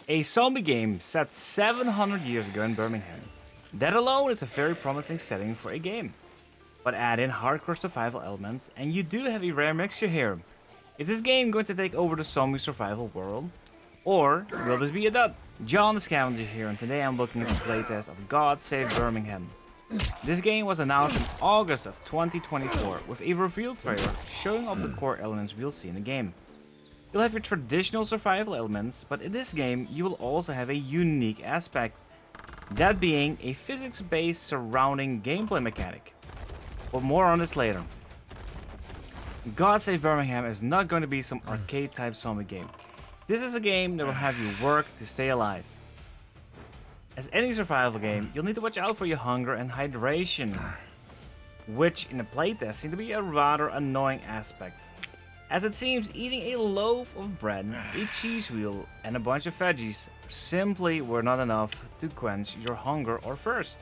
A zombie game set 700 years ago in Birmingham. That alone is a very promising setting for a game. But add in hardcore survival elements and you do have a rare mixture here. Is this game going to take over the zombie survival world? Or will this be a dud? John the Scavenger here, and today I'm looking at the playtest of God Save Birmingham. This game was announced in August of 2024 with a reveal trailer showing off the core elements we'll see in the game. You'll have your traditional survival elements, but in this game you will also have a unique aspect. That being a physics-based surrounding gameplay mechanic. But more on this later. God Save Birmingham is not going to be some arcade type zombie game. This is a game that will have you work to stay alive. As any survival game, you'll need to watch out for your hunger and hydration, which in the playtest seem to be a rather annoying aspect. As it seems, eating a loaf of bread, a cheese wheel, and a bunch of veggies simply were not enough to quench your hunger or thirst.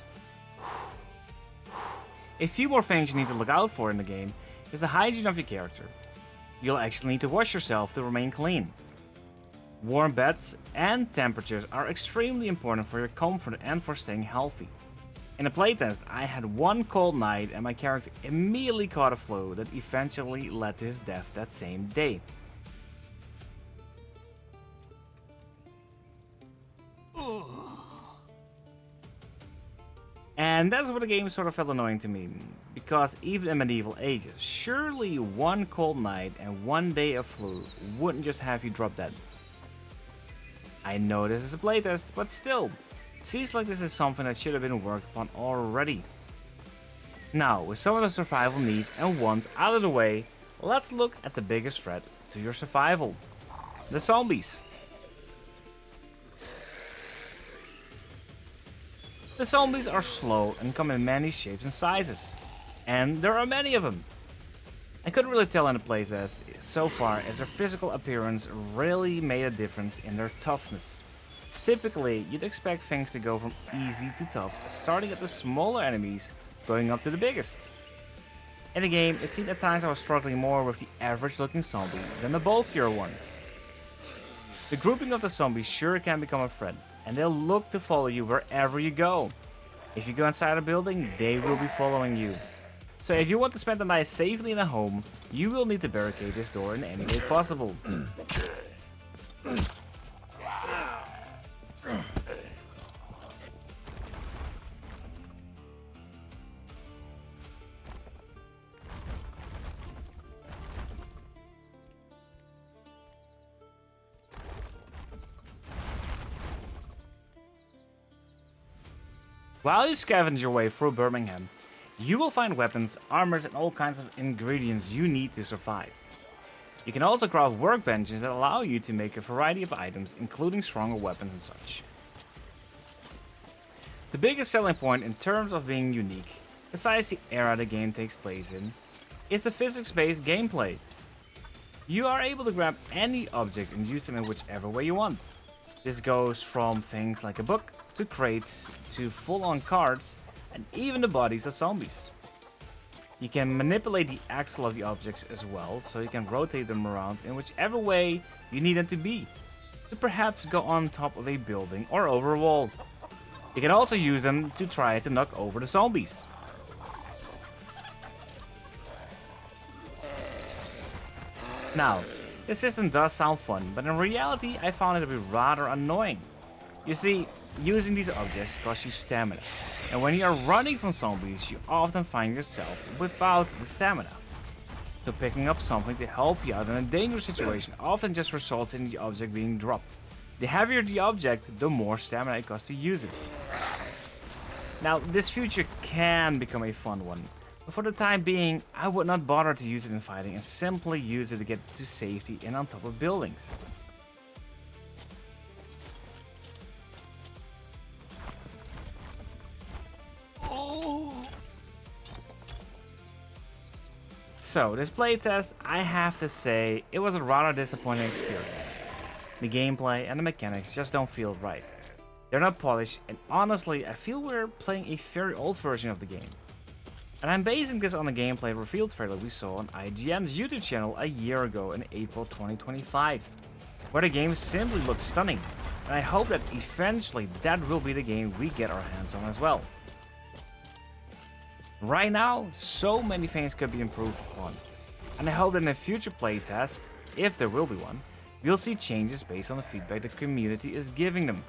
A few more things you need to look out for in the game is the hygiene of your character. You'll actually need to wash yourself to remain clean. Warm beds and temperatures are extremely important for your comfort and for staying healthy. In the playtest, I had one cold night and my character immediately caught a flu that eventually led to his death that same day. And that's where the game sort of felt annoying to me, because even in medieval ages, surely one cold night and one day of flu wouldn't just have you drop dead. I know this is a playtest, but still, it seems like this is something that should have been worked upon already. Now, with some of the survival needs and wants out of the way, let's look at the biggest threat to your survival: the zombies. The zombies are slow and come in many shapes and sizes, and there are many of them. I couldn't really tell in the playtest so far if their physical appearance really made a difference in their toughness. Typically, you'd expect things to go from easy to tough, starting at the smaller enemies, going up to the biggest. In the game, it seemed at times I was struggling more with the average looking zombie than the bulkier ones. The grouping of the zombies sure can become a threat, and they'll look to follow you wherever you go. If you go inside a building, they will be following you. So if you want to spend the night safely in a home, you will need to barricade this door in any way possible. While you scavenge your way through Birmingham, you will find weapons, armors, and all kinds of ingredients you need to survive. You can also craft workbenches that allow you to make a variety of items, including stronger weapons and such. The biggest selling point in terms of being unique, besides the era the game takes place in, is the physics-based gameplay. You are able to grab any object and use them in whichever way you want. This goes from things like a book, to crates, to full-on carts, and even the bodies of zombies. You can manipulate the axle of the objects as well, so you can rotate them around in whichever way you need them to be, to perhaps go on top of a building or over a wall. You can also use them to try to knock over the zombies. Now, this system does sound fun, but in reality I found it to be rather annoying. You see, using these objects costs you stamina, and when you are running from zombies, you often find yourself without the stamina. So picking up something to help you out in a dangerous situation often just results in the object being dropped. The heavier the object, the more stamina it costs to use it. Now, this feature can become a fun one, but for the time being, I would not bother to use it in fighting and simply use it to get to safety and on top of buildings. So, this playtest, I have to say, it was a rather disappointing experience. The gameplay and the mechanics just don't feel right. They're not polished, and honestly, I feel we're playing a very old version of the game. And I'm basing this on the gameplay reveal trailer we saw on IGN's YouTube channel a year ago in April 2025, where the game simply looked stunning. and I hope that eventually that will be the game we get our hands on as well. Right now, so many things could be improved on, and I hope that in a future playtest, if there will be one, we'll see changes based on the feedback the community is giving them.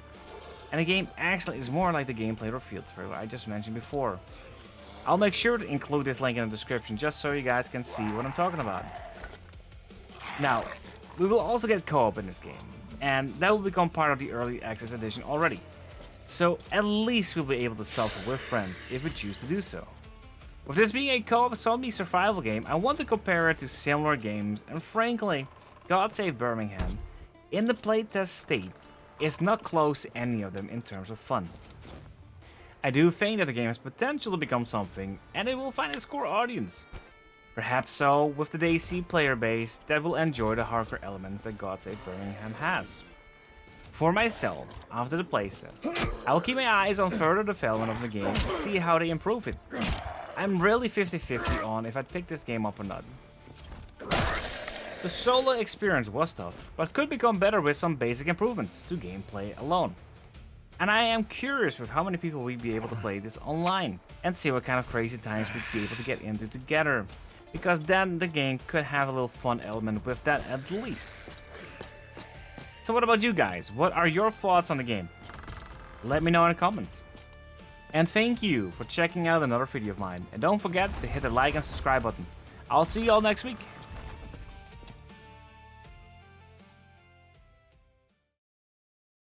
And the game actually is more like the gameplay or field trailer I just mentioned before. I'll make sure to include this link in the description just so you guys can see what I'm talking about. Now, we will also get co-op in this game, and that will become part of the early access edition already. So at least we'll be able to suffer with friends if we choose to do so. With this being a co-op zombie survival game, I want to compare it to similar games, and frankly, God Save Birmingham, in the playtest state, is not close to any of them in terms of fun. I do think that the game has potential to become something, and it will find its core audience. Perhaps so with the DC player base that will enjoy the hardcore elements that God Save Birmingham has. For myself, after the playtest, I will keep my eyes on further development of the game and see how they improve it. I'm really 50-50 on if I'd pick this game up or not. The solo experience was tough, but could become better with some basic improvements to gameplay alone. And I am curious with how many people we'd be able to play this online, and see what kind of crazy times we'd be able to get into together, because then the game could have a little fun element with that at least. So what about you guys? What are your thoughts on the game? Let me know in the comments. And thank you for checking out another video of mine, and don't forget to hit the like and subscribe button. I'll see you all next week.